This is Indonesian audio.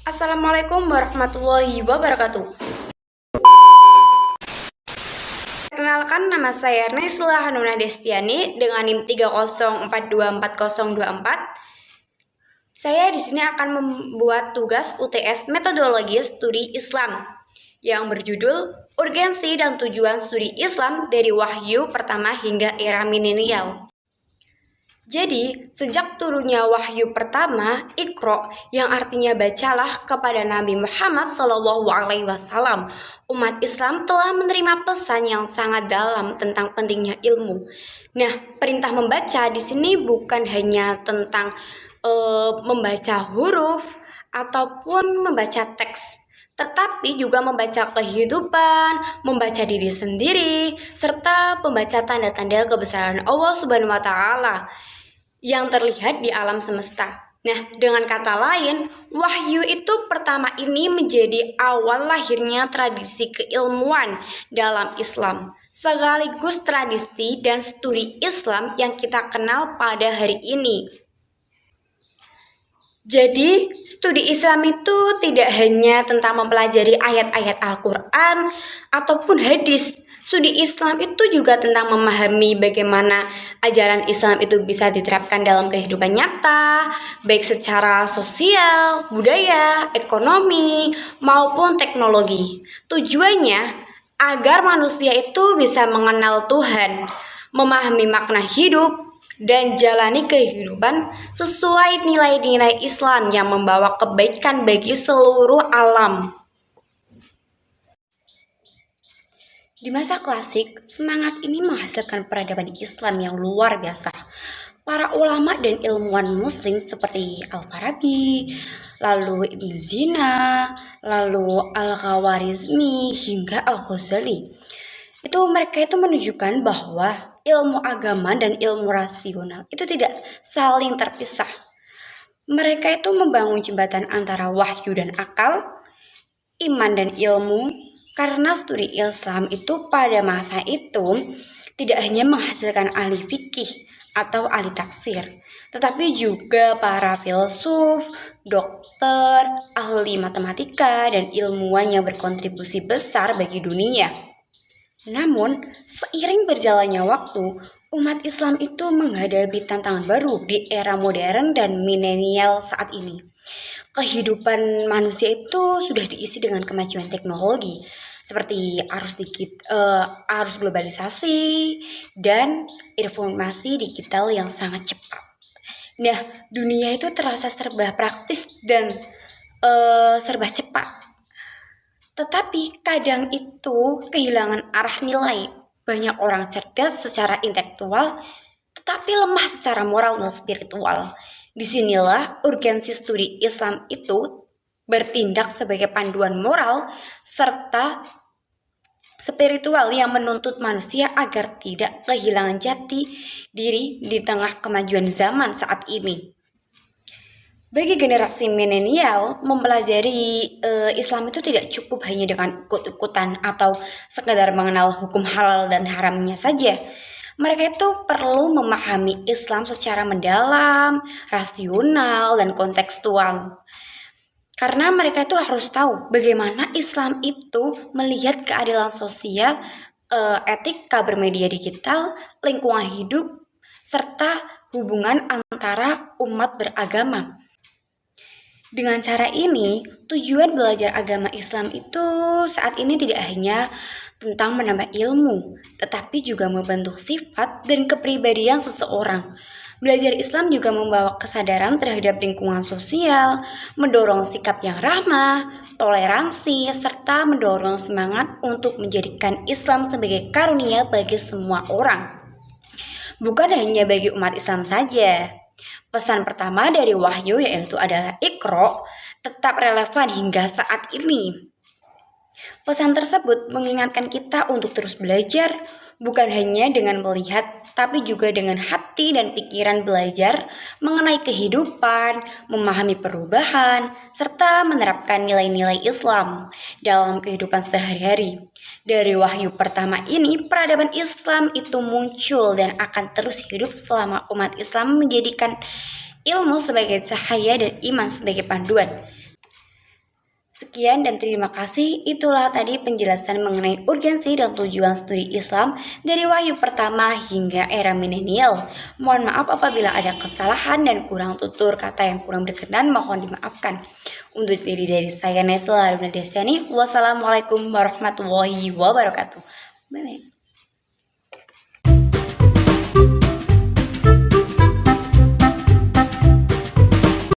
Assalamualaikum warahmatullahi wabarakatuh. Perkenalkan, nama saya Naisla Hanuna Destiani dengan NIM 3042404. Saya di sini akan membuat tugas UTS Metodologi Studi Islam yang berjudul Urgensi dan Tujuan Studi Islam dari Wahyu Pertama hingga Era Milenial. Jadi, sejak turunnya wahyu pertama, Iqra, yang artinya bacalah kepada Nabi Muhammad SAW, umat Islam telah menerima pesan yang sangat dalam tentang pentingnya ilmu. Nah, perintah membaca di sini bukan hanya tentang membaca huruf ataupun membaca teks, tetapi juga membaca kehidupan, membaca diri sendiri, serta membaca tanda-tanda kebesaran Allah Subhanahu wa Ta'ala yang terlihat di alam semesta. Nah, dengan kata lain, wahyu itu pertama ini menjadi awal lahirnya tradisi keilmuan dalam Islam, sekaligus tradisi dan studi Islam yang kita kenal pada hari ini. Jadi, studi Islam itu tidak hanya tentang mempelajari ayat-ayat Al-Quran ataupun hadis. Studi Islam itu juga tentang memahami bagaimana ajaran Islam itu bisa diterapkan dalam kehidupan nyata, baik secara sosial, budaya, ekonomi, maupun teknologi. Tujuannya agar manusia itu bisa mengenal Tuhan, memahami makna hidup, dan jalani kehidupan sesuai nilai-nilai Islam yang membawa kebaikan bagi seluruh alam. Di masa klasik, semangat ini menghasilkan peradaban Islam yang luar biasa. Para ulama dan ilmuwan muslim seperti Al-Farabi, lalu Ibnu Sina, lalu Al-Khawarizmi, hingga Al-Ghazali. Mereka itu menunjukkan bahwa ilmu agama dan ilmu rasional itu tidak saling terpisah. Mereka itu membangun jembatan antara wahyu dan akal, iman dan ilmu, karena studi Islam itu pada masa itu tidak hanya menghasilkan ahli fikih atau ahli tafsir, tetapi juga para filsuf, dokter, ahli matematika, dan ilmuwan yang berkontribusi besar bagi dunia. Namun, seiring berjalannya waktu, umat Islam itu menghadapi tantangan baru di era modern dan milenial saat ini. Kehidupan manusia itu sudah diisi dengan kemajuan teknologi, seperti arus globalisasi dan informasi digital yang sangat cepat. Nah, dunia itu terasa serba praktis dan serba cepat. Tetapi kadang itu kehilangan arah nilai. Banyak orang cerdas secara intelektual, tetapi lemah secara moral dan spiritual. Disinilah urgensi studi Islam itu bertindak sebagai panduan moral serta spiritual yang menuntut manusia agar tidak kehilangan jati diri di tengah kemajuan zaman saat ini. Bagi generasi milenial, mempelajari Islam itu tidak cukup hanya dengan ikut-ikutan atau sekadar mengenal hukum halal dan haramnya saja. Mereka itu perlu memahami Islam secara mendalam, rasional, dan kontekstual. Karena mereka itu harus tahu bagaimana Islam itu melihat keadilan sosial, etika bermedia digital, lingkungan hidup, serta hubungan antara umat beragama. Dengan cara ini, tujuan belajar agama Islam itu saat ini tidak hanya tentang menambah ilmu, tetapi juga membentuk sifat dan kepribadian seseorang. Belajar Islam juga membawa kesadaran terhadap lingkungan sosial, mendorong sikap yang ramah, toleransi, serta mendorong semangat untuk menjadikan Islam sebagai karunia bagi semua orang. Bukan hanya bagi umat Islam saja. Pesan pertama dari wahyu yaitu adalah Iqra tetap relevan hingga saat ini. Pesan tersebut mengingatkan kita untuk terus belajar, bukan hanya dengan melihat, tapi juga dengan hati dan pikiran belajar mengenai kehidupan, memahami perubahan, serta menerapkan nilai-nilai Islam dalam kehidupan sehari-hari. Dari wahyu pertama ini, peradaban Islam itu muncul dan akan terus hidup selama umat Islam menjadikan ilmu sebagai cahaya dan iman sebagai panduan. Sekian dan terima kasih. Itulah tadi penjelasan mengenai urgensi dan tujuan studi Islam dari wahyu pertama hingga era milenial. Mohon maaf apabila ada kesalahan dan kurang tutur kata yang kurang berkenan, mohon dimaafkan. Untuk diri dari saya Nesla Destiani, wassalamualaikum warahmatullahi wabarakatuh. Bye.